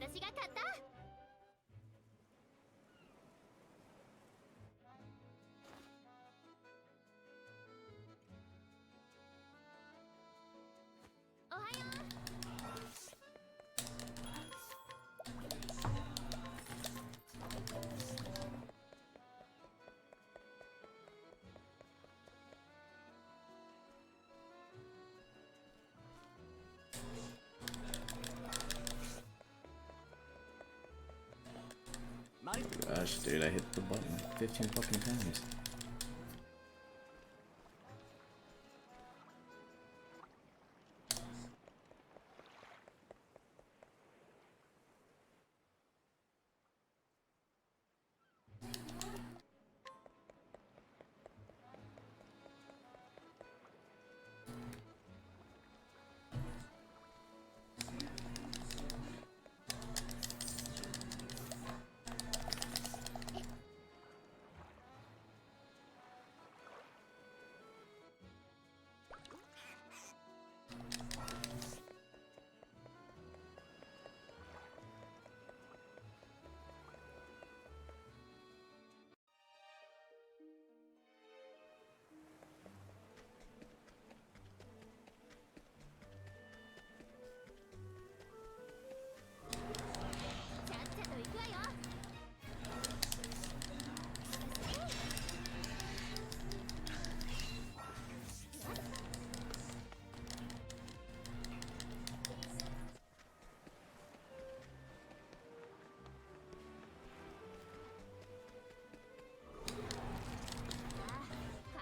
私が勝った。おはよGosh, dude, I hit the button 15 fucking times.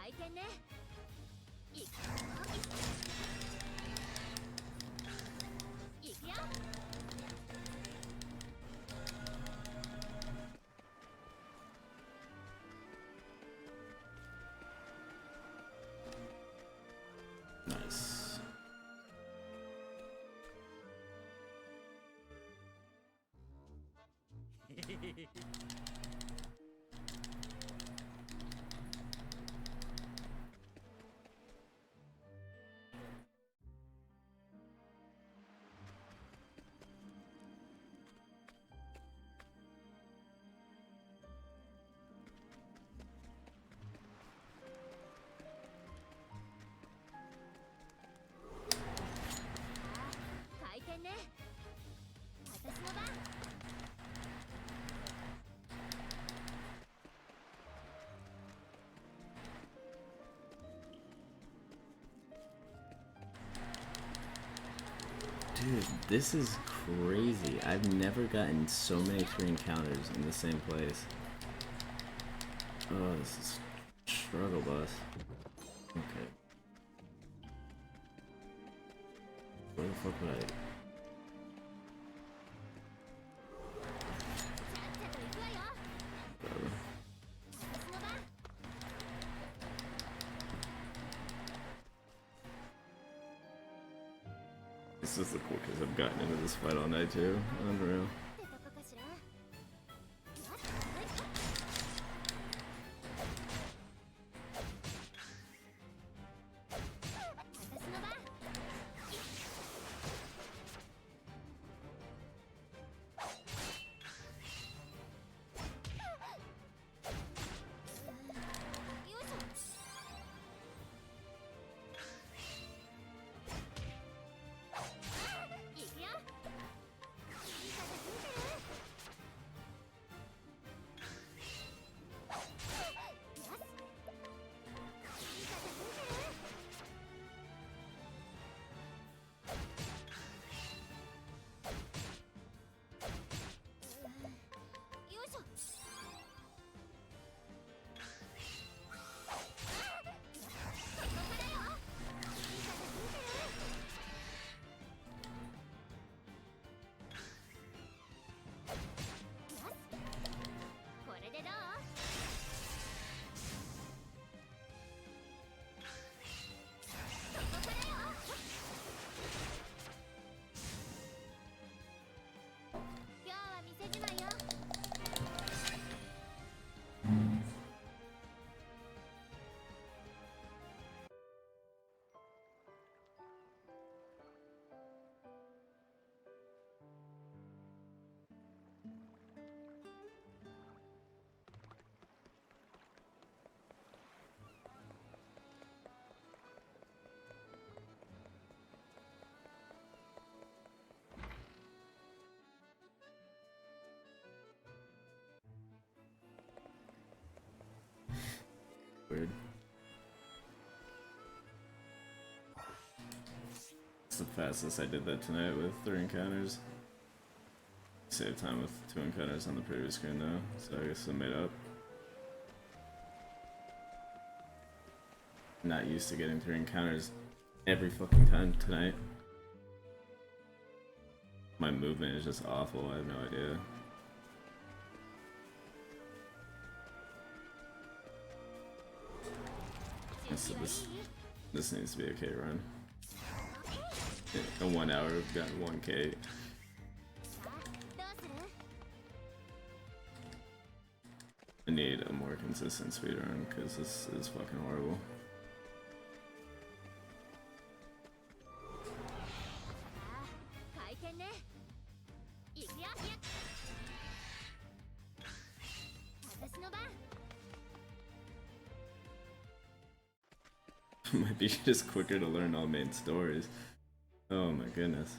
回転ね。いくよ。いくよ。Nice. Dude, this is crazy. I've never gotten so many free encounters in the same place. Oh, this is struggle bus. Okay. Where the fuck would I... This is the quickest I've gotten into this fight all night too. Unreal. word. It's the fastest I did that tonight with 3 encounters. Saved time with 2 encounters on the previous screen though, so I guess I made up. Not used to getting 3 encounters every fucking time tonight. My movement is just awful, I have no idea. So this needs to be a K run. In 1 hour I've gotten 1K. I need a more consistent speedrun because this is fucking horrible. Might be just quicker to learn all main stories. Oh my goodness.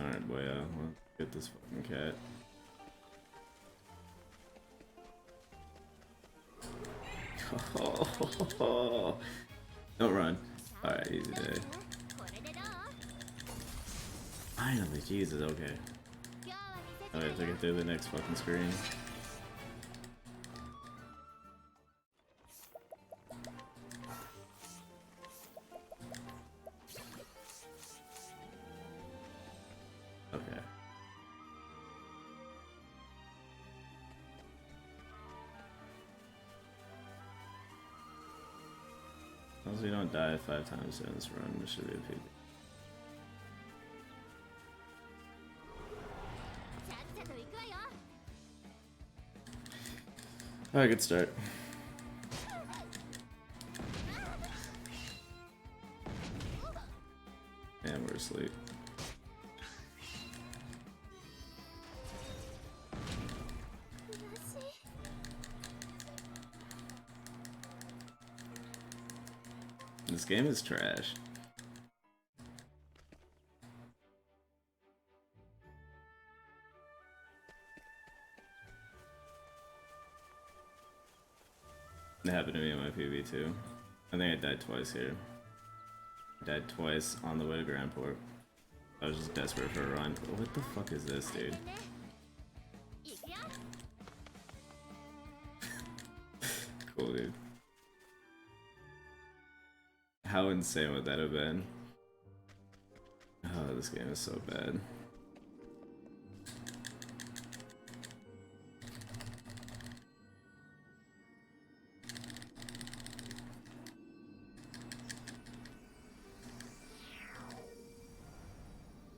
Alright, boy, let's get this fucking cat. Oh, don't run. Alright, easy day. Finally, Jesus, okay. Alright, to get through the next fucking screen. Okay. As long as we don't die 5 times during this run, this should be a PB. Alright, good start. And we're asleep. This game is trash. It happened to me in my PB too. I think I died twice here. I died twice on the way to Grandport. I was just desperate for a run. What the fuck is this, dude? Cool, dude. How insane would that have been? Oh, this game is so bad.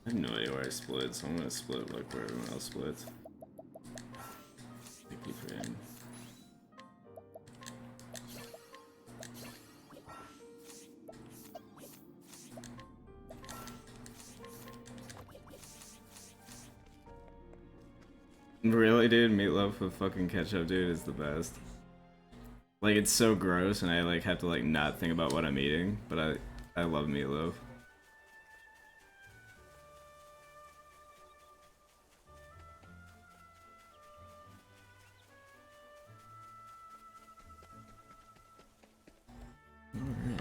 I have no idea where I split, so I'm gonna split like where everyone else splits. Sticky frame. Really, dude? Meatloaf with fucking ketchup, dude, is the best. Like, it's so gross, and I like have to like not think about what I'm eating, but I love meatloaf. Alright.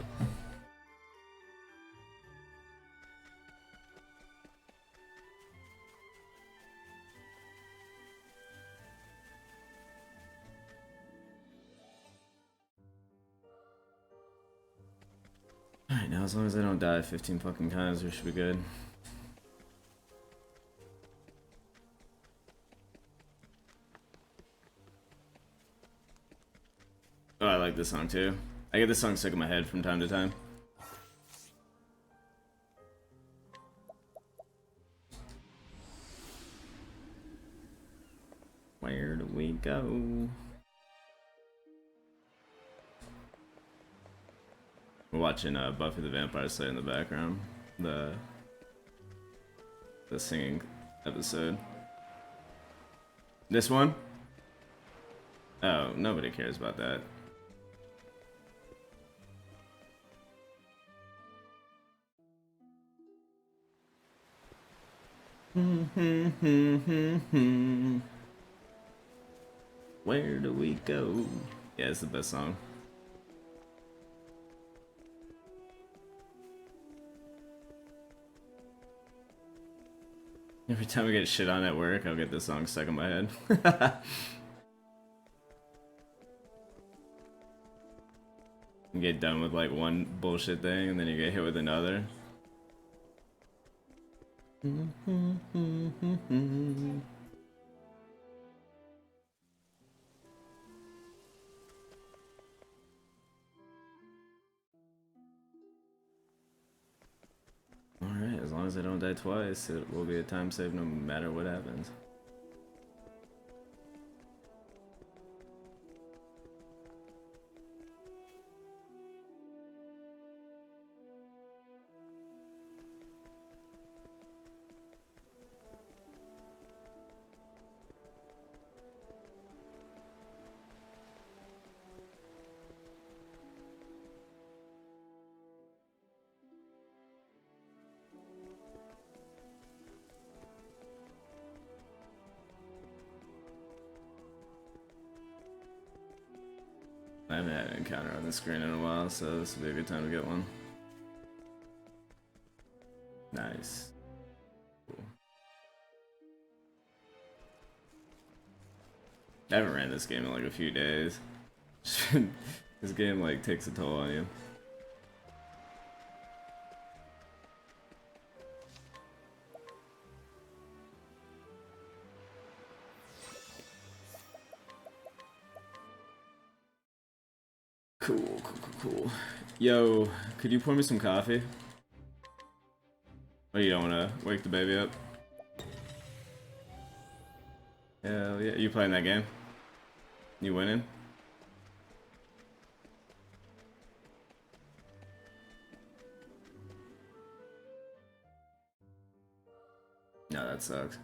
Alright, now as long as I don't die 15 fucking times, we should be good. Oh, I like this song too. I get this song stuck in my head from time to time. Where do we go? We're watching Buffy the Vampire Slayer in the background. The singing episode. This one? Oh, nobody cares about that. Where do we go? Yeah, it's the best song. Every time we get shit on at work, I'll get this song stuck in my head. You get done with like one bullshit thing, and then you get hit with another. Alright, as long as I don't die twice, it will be a time save no matter what happens. I haven't had an encounter on the screen in a while, so this will be a good time to get one. Nice. Cool. I haven't ran this game in like a few days. This game like takes a toll on you. Cool. Yo, could you pour me some coffee? Oh, you don't wanna wake the baby up? Hell yeah, you playing that game? You winning? No, that sucks.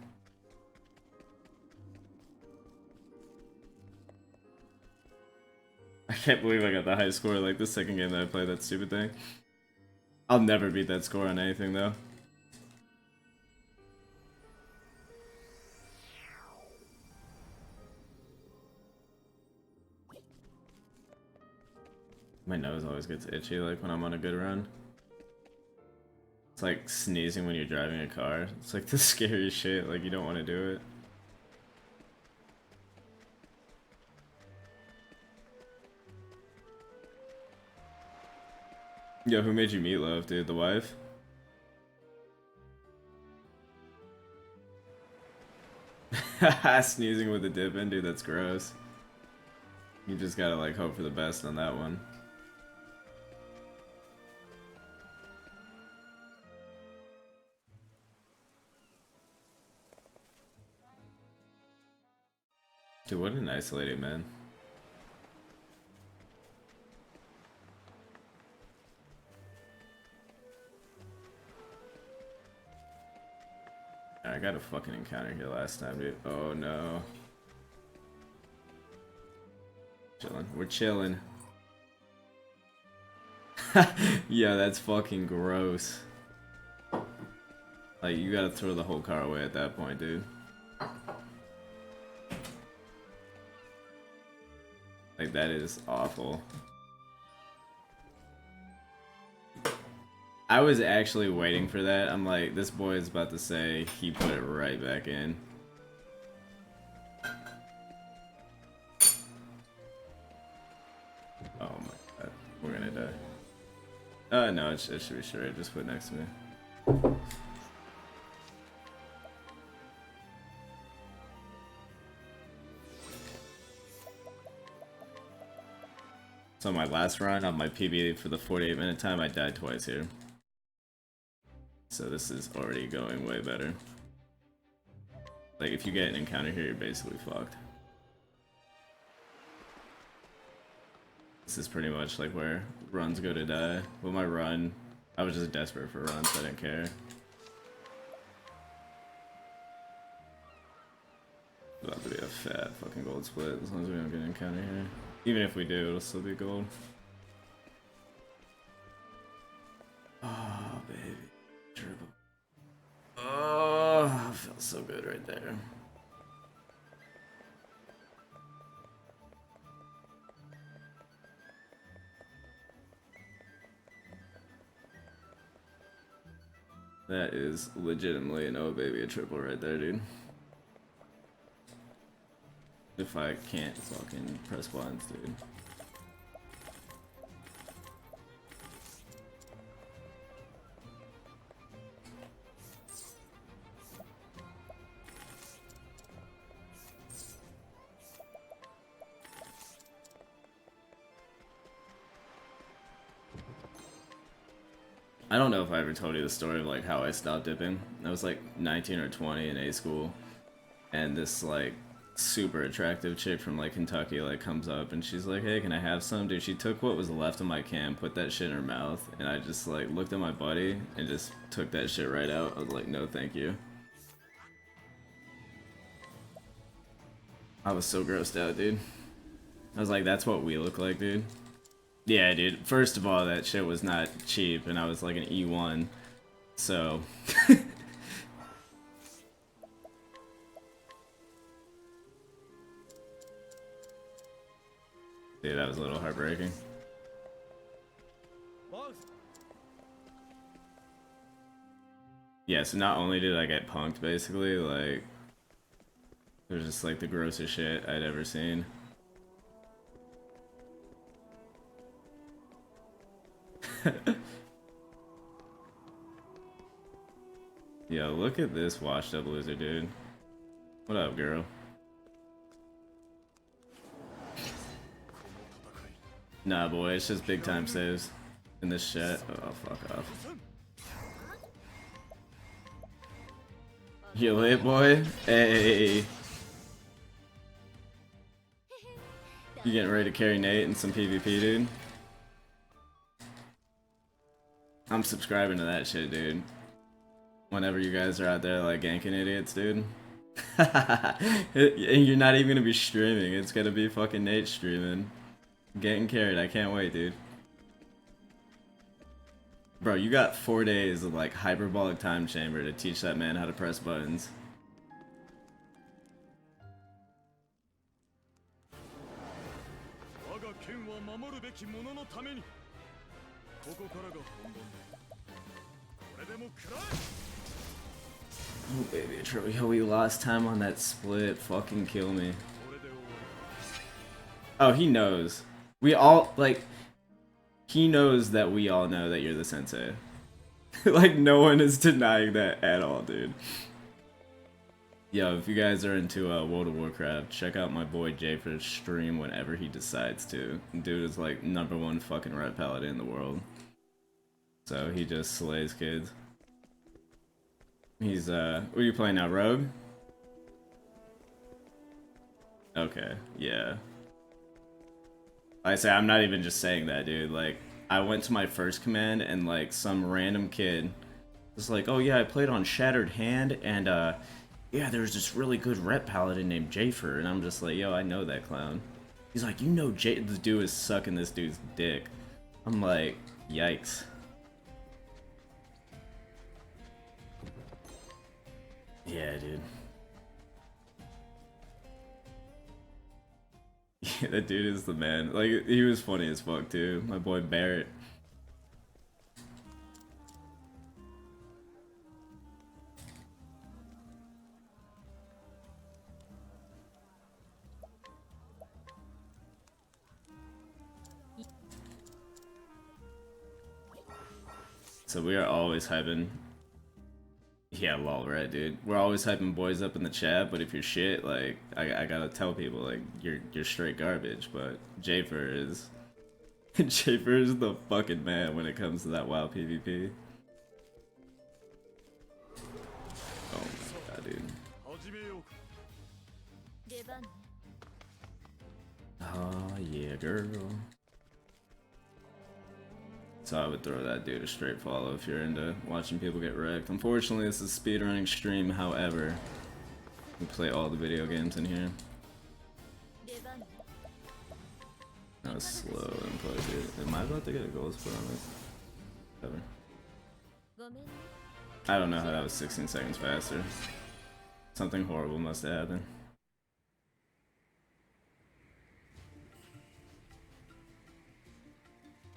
I can't believe I got the high score like the second game that I played that stupid thing. I'll never beat that score on anything though. My nose always gets itchy like when I'm on a good run. It's like sneezing when you're driving a car. It's like the scariest shit, like you don't want to do it. Yo, who made you meatloaf, dude? The wife? Sneezing with a dip in, dude, that's gross. You just gotta like hope for the best on that one. Dude, what an isolated man. I got a fucking encounter here last time, dude. Oh no. Chilling. We're chilling. Yeah, that's fucking gross. Like, you gotta throw the whole car away at that point, dude. Like, that is awful. I was actually waiting for that. I'm like, this boy is about to say he put it right back in. Oh my god, we're gonna die. No, it should be straight. Just put it next to me. So my last run on my PB for the 48-minute time, I died twice here. So this is already going way better. Like, if you get an encounter here, you're basically fucked. this is pretty much like where runs go to die. With my run, I was just desperate for runs, so I didn't care. It's about to be a fat fucking gold split as long as we don't get an encounter here. Even if we do, it'll still be gold. Oh, baby. Triple. Oh, feels so good right there. That is legitimately an oh baby a triple right there, dude. If I can't fucking press buttons, dude. I don't know if I ever told you the story of like how I stopped dipping. I was like 19 or 20 in A school, and this like super attractive chick from like Kentucky like comes up and she's like, hey, can I have some? Dude, she took what was left of my can, put that shit in her mouth, and I just like looked at my buddy and just took that shit right out. I was like, no thank you. I was so grossed out, dude. I was like, that's what we look like, dude. Yeah, dude. First of all, that shit was not cheap, and I was like an E1, so... Dude, that was a little heartbreaking. Yeah, so not only did I get punked, basically, like... It was just like the grossest shit I'd ever seen. Yo, look at this washed up loser, dude. What up, girl? Nah, boy, it's just big time saves in this shit. Oh, fuck off. You lit, boy? Hey. You getting ready to carry Nate in some PvP, dude? I'm subscribing to that shit, dude. Whenever you guys are out there like ganking idiots, dude. And you're not even gonna be streaming, it's gonna be fucking Nate streaming. Getting carried, I can't wait, dude. Bro, you got 4 days of like hyperbolic time chamber to teach that man how to press buttons. Oh baby, yo, we lost time on that split. Fucking kill me. Oh, he knows. We all, like, he knows that we all know that you're the sensei. Like, no one is denying that at all, dude. Yo, if you guys are into World of Warcraft, check out my boy Jay for his stream whenever he decides to. Dude is like #1 fucking red paladin in the world. So he just slays kids. He's, what are you playing now, Rogue? Okay, yeah. I say, I'm not even just saying that, dude. Like, I went to my first command and, like, some random kid was like, oh yeah, I played on Shattered Hand, and, yeah, there's this really good ret paladin named Jafer, and I'm just like, yo, I know that clown. He's like, you know the dude is sucking this dude's dick. I'm like, yikes. Yeah, dude. Yeah, that dude is the man. Like, he was funny as fuck, too. My boy Barrett. So we are always hyping. Yeah, lol, right, dude. We're always hyping boys up in the chat, but if you're shit, like, I gotta tell people, like, you're straight garbage. But Jafer is... Jafer is the fucking man when it comes to that WoW PvP. Oh my god, dude. Oh yeah, girl. So I would throw that dude a straight follow if you're into watching people get wrecked. Unfortunately, this is a speedrunning stream, however, we play all the video games in here. That was slow input, dude. Am I about to get a gold split on this? Ever. I don't know how that was 16 seconds faster. Something horrible must have happened.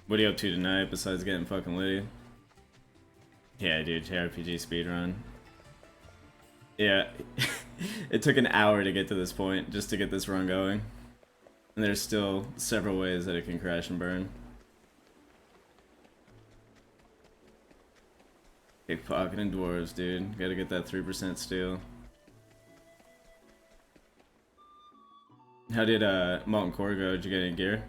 What are you up to tonight besides getting fucking litty? Yeah, dude, JRPG speedrun. Yeah, it took an hour to get to this point just to get this run going. And there's still several ways that it can crash and burn. Pickpocketing dwarves, dude. Gotta get that 3% steel. How did Molten Core go? Did you get any gear?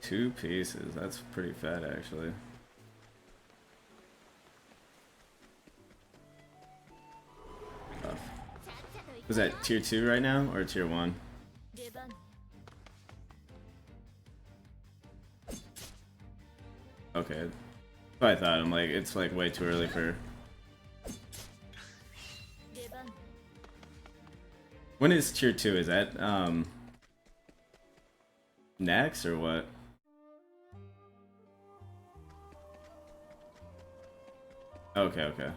Two pieces. That's pretty fat, actually. Tough. Was that tier 2 right now or tier 1? Okay. I thought I'm like it's like way too early for. When is tier 2? Is that next or what? Okay, okay.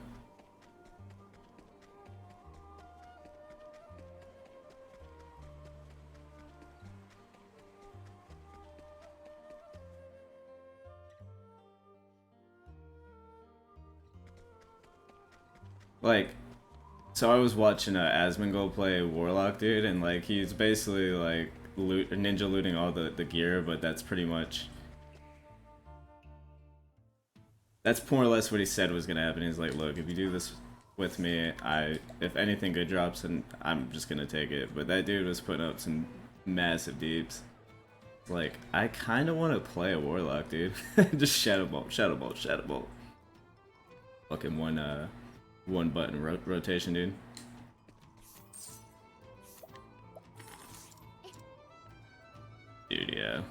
Like, so I was watching Asmongold play Warlock, dude, and like he's basically like ninja looting all the gear, but that's pretty much. That's more or less what he said was gonna happen. He's like, look, if you do this with me, if anything good drops, and I'm just gonna take it. But that dude was putting up some massive deeps. Like, I kind of want to play a Warlock, dude. Just Shadow Bolt, Shadow Bolt, Shadow Bolt. Fucking one button rotation, dude. Dude, yeah.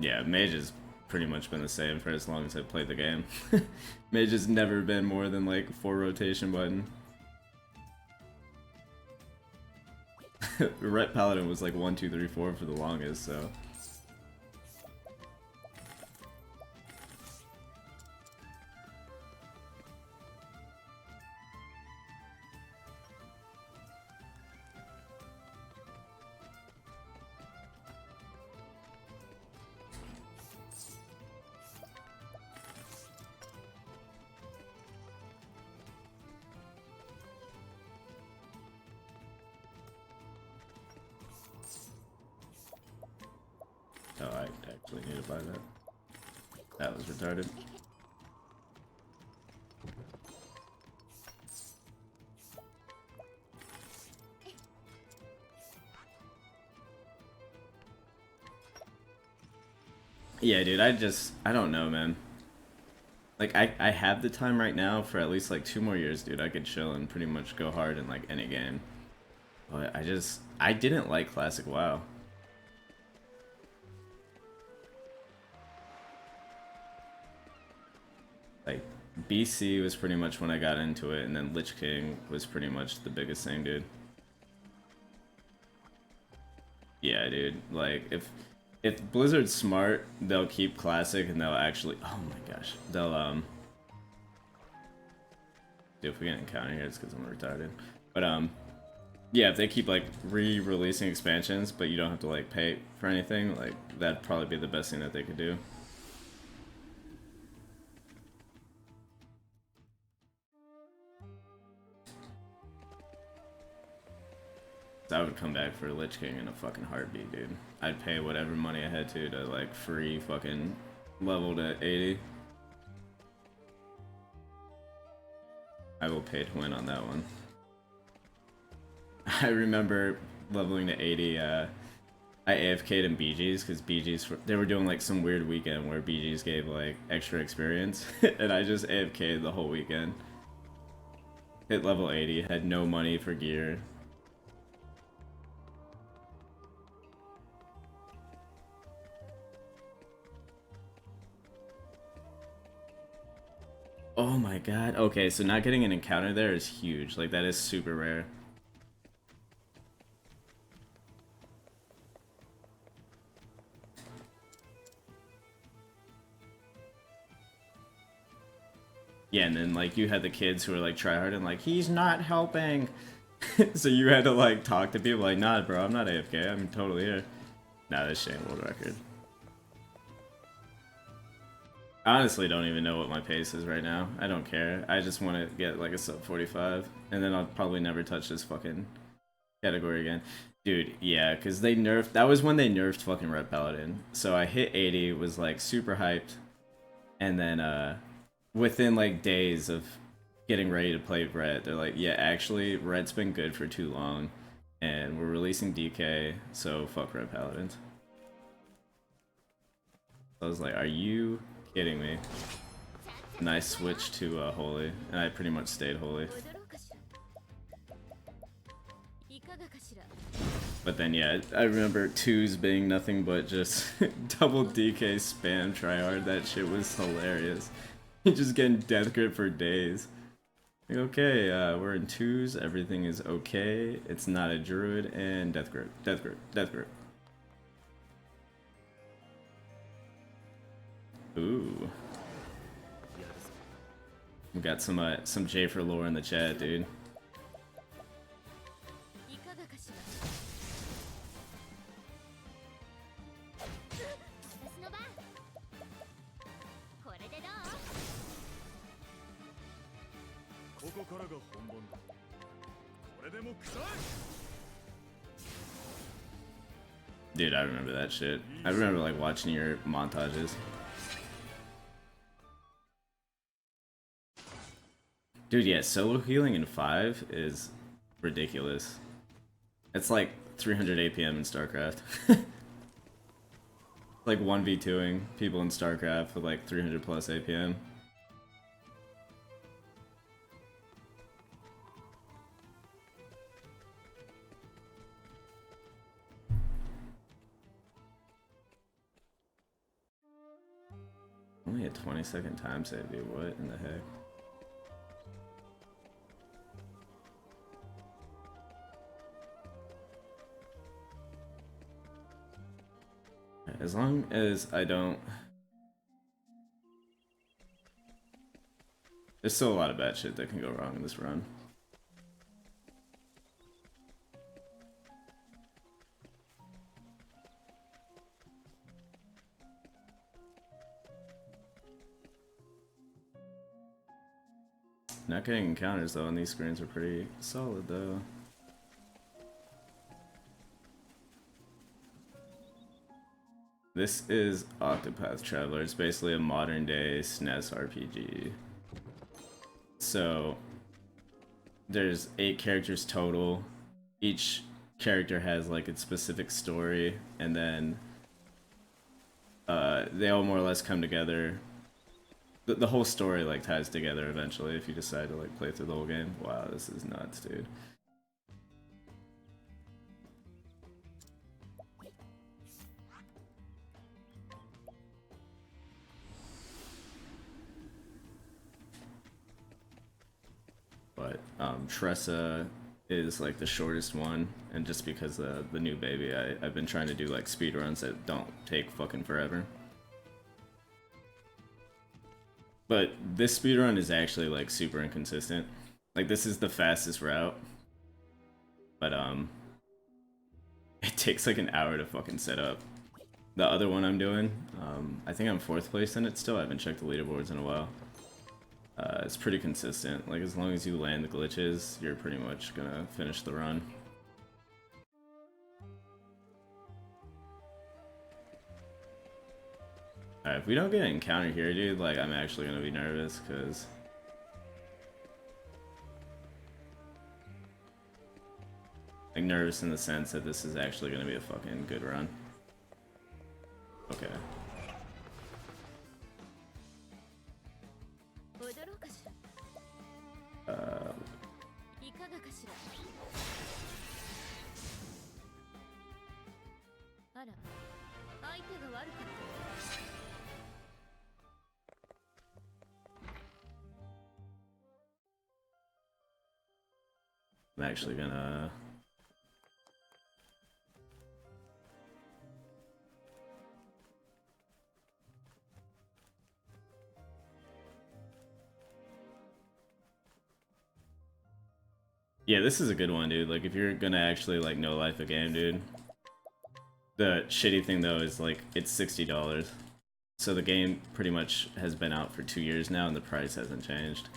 Yeah, Mage has pretty much been the same for as long as I've played the game. Mage has never been more than like 4 rotation button. Ret Paladin was like 1, 2, 3, 4 for the longest, so. Oh, I actually need to buy that. That was retarded. Yeah, dude, I don't know, man. Like, I have the time right now for at least like 2 more years, dude. I could chill and pretty much go hard in like any game. But I didn't like Classic WoW. Like, BC was pretty much when I got into it, and then Lich King was pretty much the biggest thing, dude. Yeah, dude. Like, if Blizzard's smart, they'll keep Classic, and they'll actually. Oh my gosh, they'll Dude, if we get an encounter here, it's because I'm retarded. But yeah, if they keep like re-releasing expansions, but you don't have to like pay for anything, like that'd probably be the best thing that they could do. I would come back for Lich King in a fucking heartbeat, dude. I'd pay whatever money I had to like free fucking level to 80. I will pay to win on that one. I remember leveling to 80, I AFK'd in BG's because BG's, they were doing like some weird weekend where BG's gave like extra experience, and I just AFK'd the whole weekend. hit level 80, had no money for gear. Oh my god. Okay, so not getting an encounter there is huge. Like, that is super rare. Yeah, and then, like, you had the kids who were, like, tryhard and, like, he's not helping. So you had to, like, talk to people like, nah, bro, I'm not AFK. I'm totally here. Nah, that's Shane world record. I honestly don't even know what my pace is right now. I don't care. I just want to get, like, a sub 45. And then I'll probably never touch this fucking category again. Dude, yeah, because they nerfed... That was when they nerfed fucking Red Paladin. So I hit 80, was, like, super hyped. And then, within like days of getting ready to play Red, they're like, yeah, actually, Red's been good for too long, and we're releasing DK, so fuck Red Paladins. I was like, are you kidding me? And I switched to Holy, and I pretty much stayed Holy. But then, yeah, I remember 2s being nothing but just double DK spam tryhard. That shit was hilarious. Just getting death grip for days. Like, okay, we're in 2s, everything is okay, it's not a druid, and death grip, death grip, death grip. Ooh. We got some J for lore in the chat, dude. Dude, I remember that shit. I remember like watching your montages. Dude, yeah, solo healing in 5 is ridiculous. It's like 300 APM in StarCraft. Like 1v2ing people in StarCraft with like 300 plus APM. Only a 20-second time save, dude. What in the heck? As long as I don't... There's still a lot of bad shit that can go wrong in this run. Not getting encounters though, and these screens are pretty solid though. This is Octopath Traveler. It's basically a modern day SNES RPG. So there's 8 characters total. Each character has like its specific story, and then they all more or less come together. The whole story like ties together eventually if you decide to like play through the whole game. Wow, this is nuts, dude. But Tressa is like the shortest one, and just because the new baby, I've been trying to do like speedruns that don't take fucking forever. But this speedrun is actually like super inconsistent. Like this is the fastest route, but it takes like an hour to fucking set up. The other one I'm doing, I think I'm 4th place in it still. I haven't checked the leaderboards in a while. It's pretty consistent. Like as long as you land the glitches, you're pretty much gonna finish the run. Alright, if we don't get an encounter here, dude, like I'm actually gonna be nervous, cause like nervous in the sense that this is actually gonna be a fucking good run. Okay. I'm actually gonna... Yeah, this is a good one, dude. Like, if you're gonna actually, like, no life a game, dude. The shitty thing, though, is, like, it's $60. So the game pretty much has been out for 2 years now, and the price hasn't changed.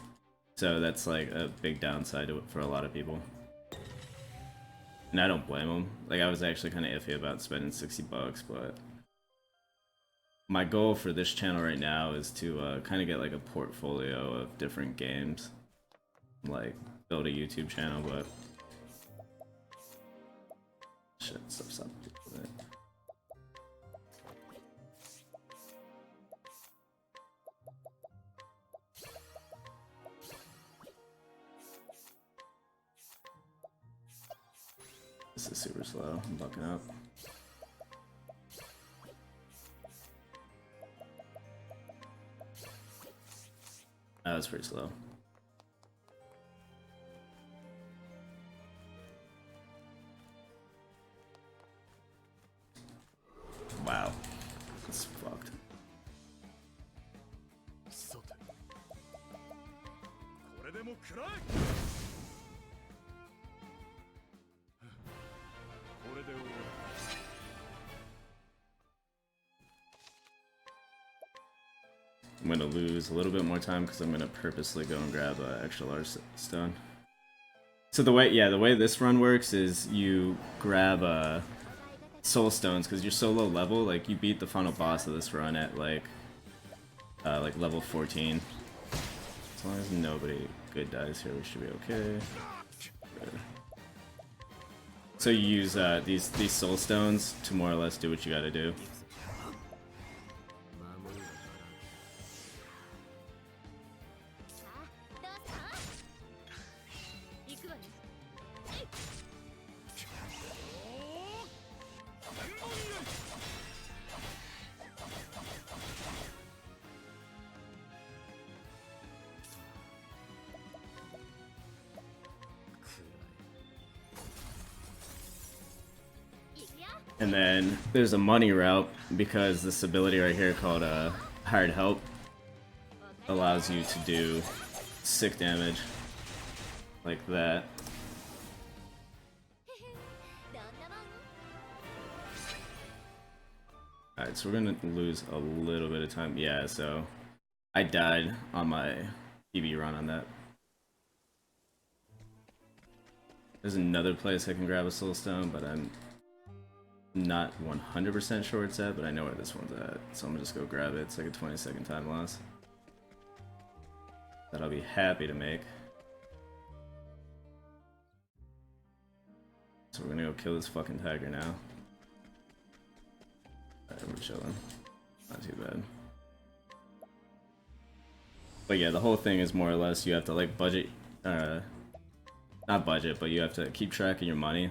So that's, like, a big downside to it for a lot of people. And I don't blame them. Like, I was actually kind of iffy about spending $60, but... My goal for this channel right now is to kind of get, like, a portfolio of different games. Like... build a YouTube channel, but shit, stop. This is super slow. I'm bucking up. That was pretty slow. Wow, it's fucked. I'm gonna lose a little bit more time because I'm gonna purposely go and grab an extra large stone. So the way this run works is you grab soul stones because you're so low level. Like you beat the final boss of this run at like level 14. As long as nobody good dies here, we should be okay. Good. So you use these soul stones to more or less do what you gotta do. And then there's a money route because this ability right here called Hired Help allows you to do sick damage like that. Alright, so we're gonna lose a little bit of time. Yeah, so I died on my PB run on that. There's another place I can grab a soul stone, but I'm not 100% sure where it's at, but I know where this one's at, so I'm gonna just go grab it. It's like a 20-second time loss that I'll be happy to make. So we're gonna go kill this fucking tiger now. Alright, we're chilling. Not too bad. But yeah, the whole thing is more or less you have to like budget, not budget, but you have to keep track of your money.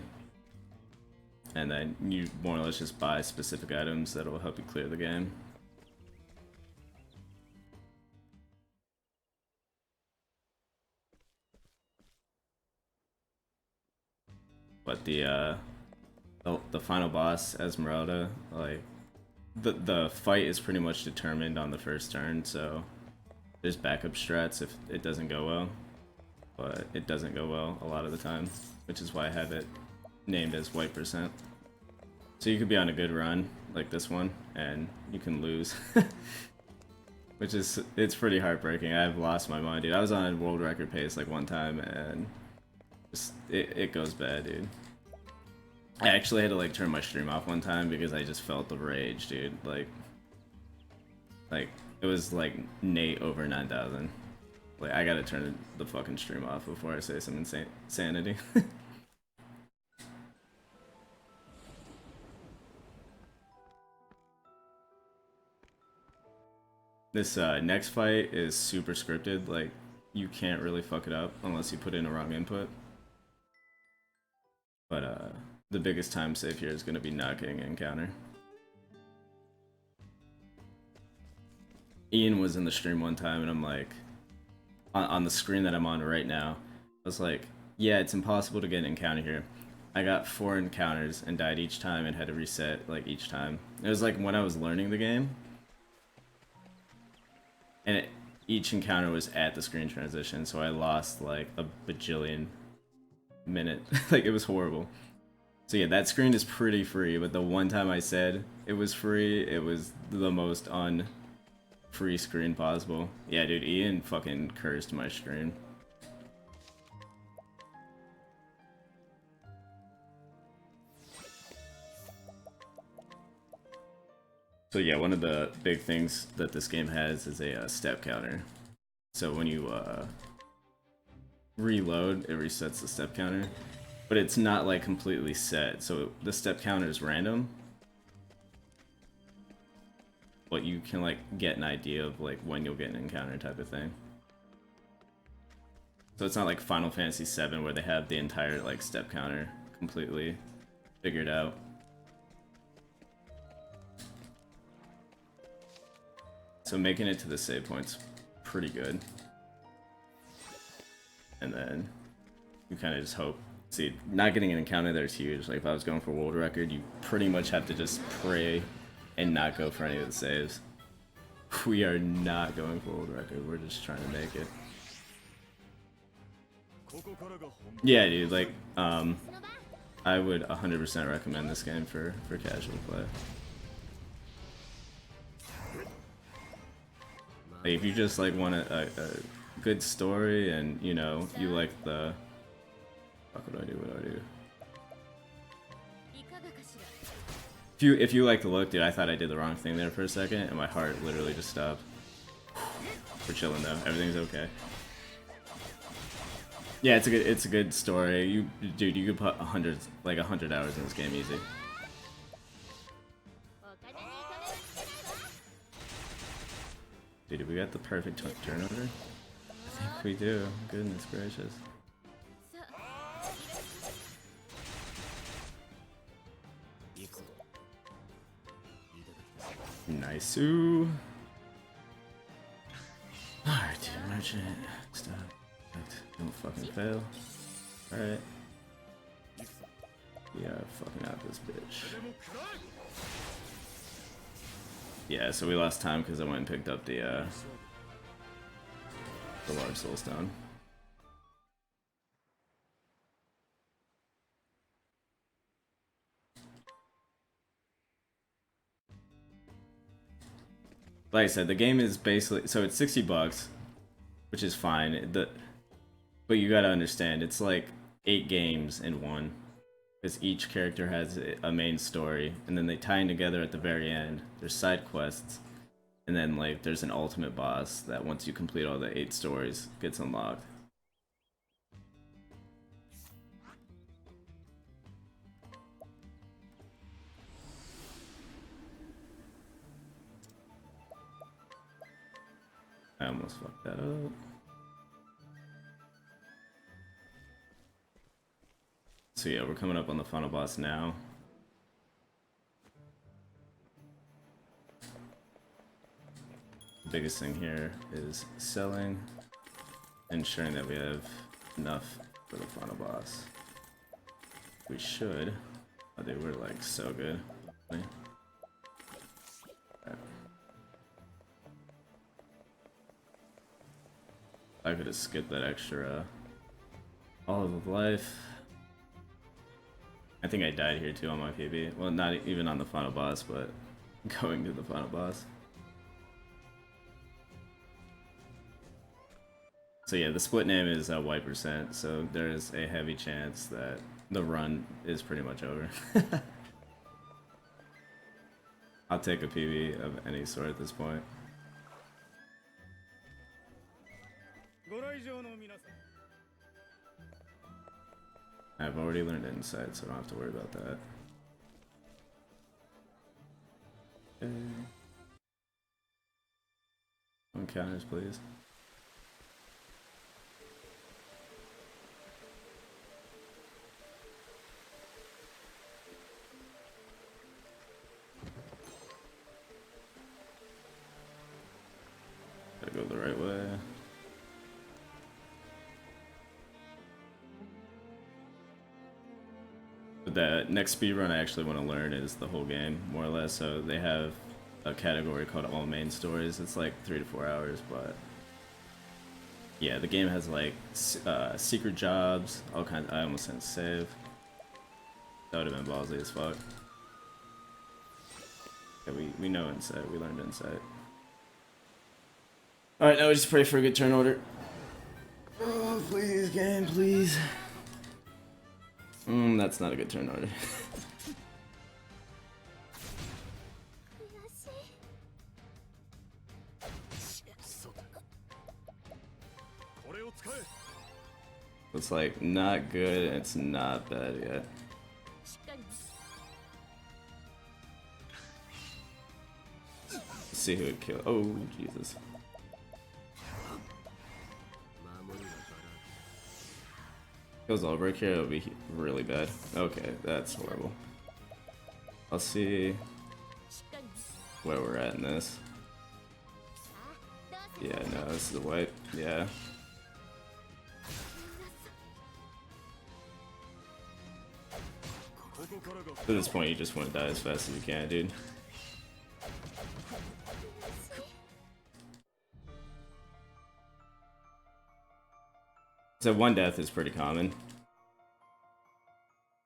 And then you more or less just buy specific items that will help you clear the game. But the final boss, Esmeralda, like the fight is pretty much determined on the first turn, so there's backup strats if it doesn't go well. But it doesn't go well a lot of the time, which is why I have it named as white %. So you could be on a good run, like this one, and you can lose. Which is, it's pretty heartbreaking. I've lost my mind, dude. I was on a world record pace like one time, and just, it goes bad, dude. I actually had to like turn my stream off one time because I just felt the rage, dude. Like it was like Nate over 9,000. Like, I gotta turn the fucking stream off before I say some insanity. This next fight is super scripted. Like, you can't really fuck it up unless you put in a wrong input. But the biggest time save here is gonna be not getting an encounter. Ian was in the stream one time and I'm like, on the screen that I'm on right now, I was like, Yeah, it's impossible to get an encounter here. I got 4 encounters and died each time and had to reset like each time. It was like when I was learning the game, and each encounter was at the screen transition, so I lost like a bajillion minute. Like it was horrible. So yeah, that screen is pretty free, but the one time I said it was free, it was the most un-free screen possible. Yeah, dude, Ian fucking cursed my screen. So yeah, one of the big things that this game has is a step counter. So when you reload, it resets the step counter, but it's not like completely set. So the step counter is random, but you can like get an idea of like when you'll get an encounter type of thing. So it's not like Final Fantasy VII where they have the entire like step counter completely figured out. So making it to the save point's pretty good. And then you kind of just hope. See, not getting an encounter there is huge. Like if I was going for world record, you pretty much have to just pray and not go for any of the saves. We are not going for world record, we're just trying to make it. Yeah, dude, like, I would 100% recommend this game for casual play. Like, if you just like want a good story and you know you like the fuck, what do? If you like the look, dude, I thought I did the wrong thing there for a second, and my heart literally just stopped. We're chilling though, everything's okay. Yeah, it's a good story. Dude, you could put 100 hours in this game easy. Dude, do we got the perfect turnover? I think we do. Goodness gracious. Nice-oo. Alright, dude, merchant. Stop. Don't fucking fail. Alright. Yeah, fucking out this bitch. Yeah, so we lost time because I went and picked up the large soul stone. Like I said, the game is basically, so it's $60, which is fine. But you gotta understand, it's like 8 games in one, because each character has a main story, and then they tie in together at the very end. There's side quests, and then like there's an ultimate boss that once you complete all the 8 stories gets unlocked. I almost fucked that up. So yeah, we're coming up on the final boss now. The biggest thing here is selling, ensuring that we have enough for the final boss. We should. Oh, they were like so good. Right. I could have skipped that extra olive of life. I think I died here too on my PB. Well, not even on the final boss, but going to the final boss. So yeah, the split name is white percent, so there is a heavy chance that the run is pretty much over. I'll take a PB of any sort at this point. I've already learned insight, so I don't have to worry about that. Okay. Encounters, please. Gotta go the right way. But the next speedrun I actually want to learn is the whole game, more or less. So they have a category called all main stories. It's like 3 to 4 hours, but yeah, the game has like secret jobs, all kinds. I almost sent save. That would have been ballsy as fuck. Yeah, we know Insight. We learned Insight. Alright, now we just pray for a good turn order. Oh, please, game, please. That's not a good turn order. It's like not good, it's not bad yet. Let's see who would kill. Oh, Jesus. Kills all break here, it'll be really bad. Okay, that's horrible. I'll see where we're at in this. Yeah, no, this is a wipe. Yeah. At this point, you just want to die as fast as you can, dude. So one death is pretty common.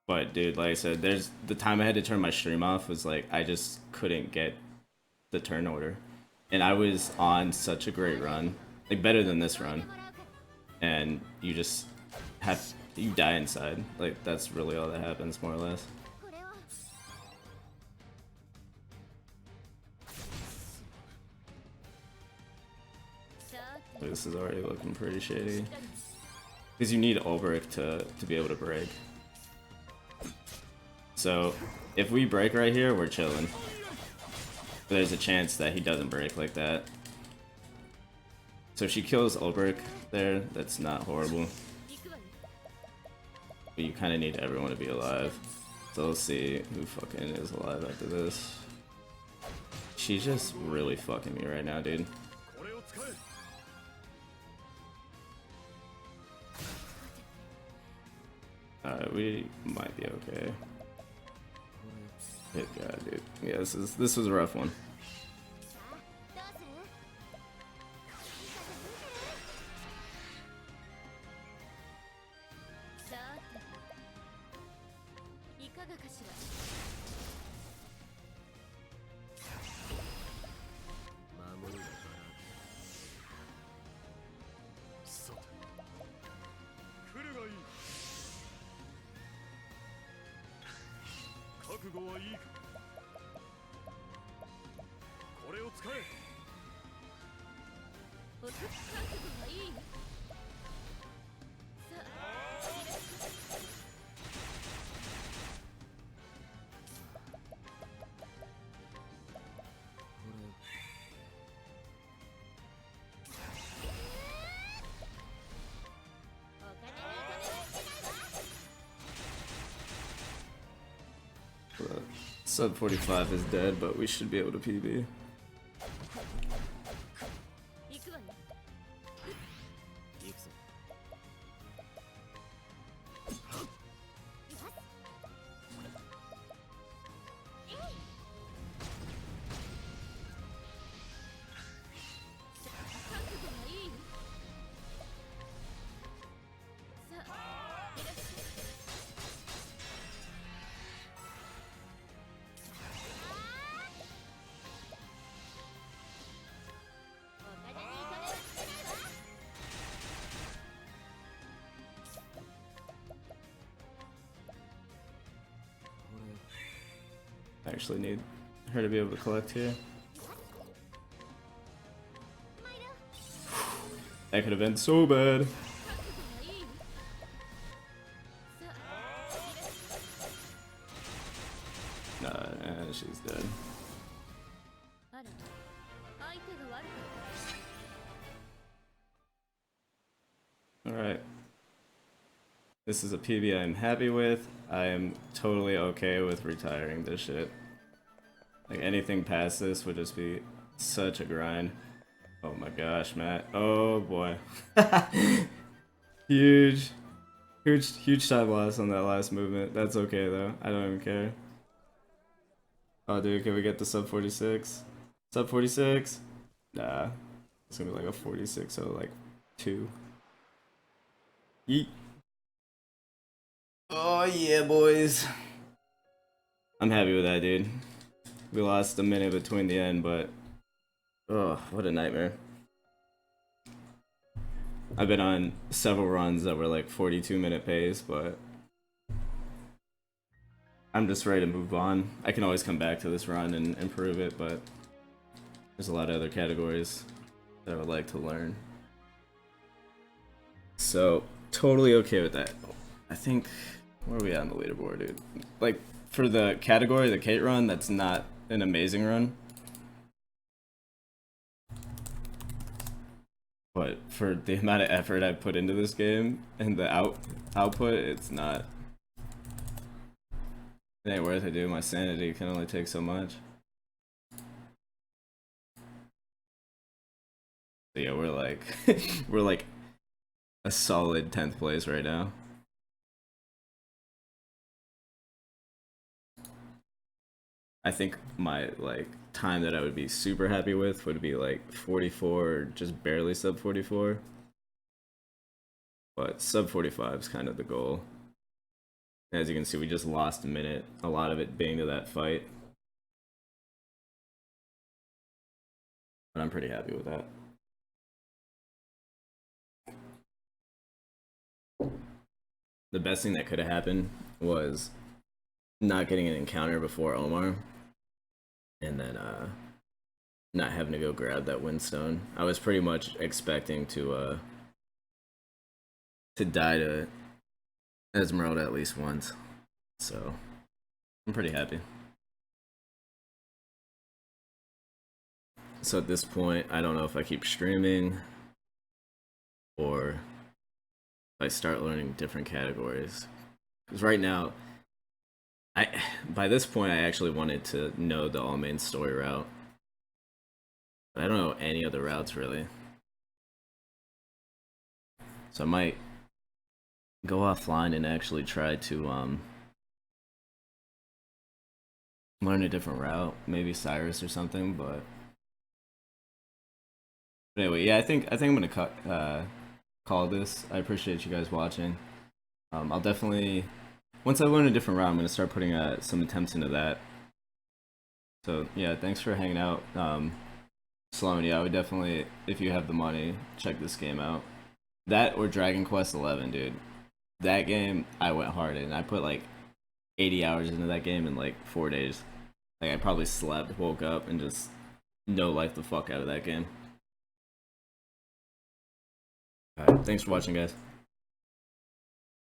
But dude, like I said, there's the time I had to turn my stream off was like I just couldn't get the turn order. And I was on such a great run. Like better than this run. And you just you die inside. Like that's really all that happens, more or less. This is already looking pretty shady. Because you need Ulbrich to be able to break. So, if we break right here, we're chilling. But there's a chance that he doesn't break like that. So if she kills Ulbrich there, that's not horrible. But you kind of need everyone to be alive. So let's see who fucking is alive after this. She's just really fucking me right now, dude. Alright, we might be okay. Good God, dude. Yeah, this was a rough one. Sub 45 is dead, but we should be able to PB. I actually need her to be able to collect here. That could have been so bad. Nah, she's dead. Alright. This is a PB I'm happy with. I am totally okay with retiring this shit. Like anything past this would just be such a grind. Oh my gosh, Matt. Oh boy. Huge. Huge time loss on that last movement. That's okay though. I don't even care. Oh, dude, can we get the sub 46? Sub 46? Nah. It's gonna be like a 46, so like 2. Yeet. Oh, yeah, boys. I'm happy with that, dude. We lost a minute between the end, but... Oh, what a nightmare. I've been on several runs that were like 42-minute pace, but... I'm just ready to move on. I can always come back to this run and improve it, but... There's a lot of other categories that I would like to learn. So, totally okay with that. I think... Where are we at on the leaderboard, dude? Like, for the category, the Kate run, that's not an amazing run. But for the amount of effort I put into this game and the output, it's not. It ain't worth it, dude. My sanity can only take so much. So yeah, we're like, we're like a solid 10th place right now. I think my like time that I would be super happy with would be like 44 or just barely sub 44. But sub 45 is kind of the goal. As you can see, we just lost a minute, a lot of it being to that fight. But I'm pretty happy with that. The best thing that could have happened was not getting an encounter before Omar, and then not having to go grab that windstone. I was pretty much expecting to die to Esmeralda at least once, so I'm pretty happy. So at this point, I don't know if I keep streaming or if I start learning different categories. Because right now, by this point, I actually wanted to know the all main story route. But I don't know any other routes really. So I might go offline and actually try to learn a different route, maybe Cyrus or something. But anyway, yeah, I think I'm gonna call this. I appreciate you guys watching. I'll definitely, once I learn a different route, I'm gonna start putting some attempts into that. So yeah, thanks for hanging out. Sloan, yeah, I would definitely, if you have the money, check this game out. That or Dragon Quest 11, dude. That game, I went hard in. I put like 80 hours into that game in like 4 days. Like I probably slept, woke up, and just no life the fuck out of that game. Alright, thanks for watching, guys.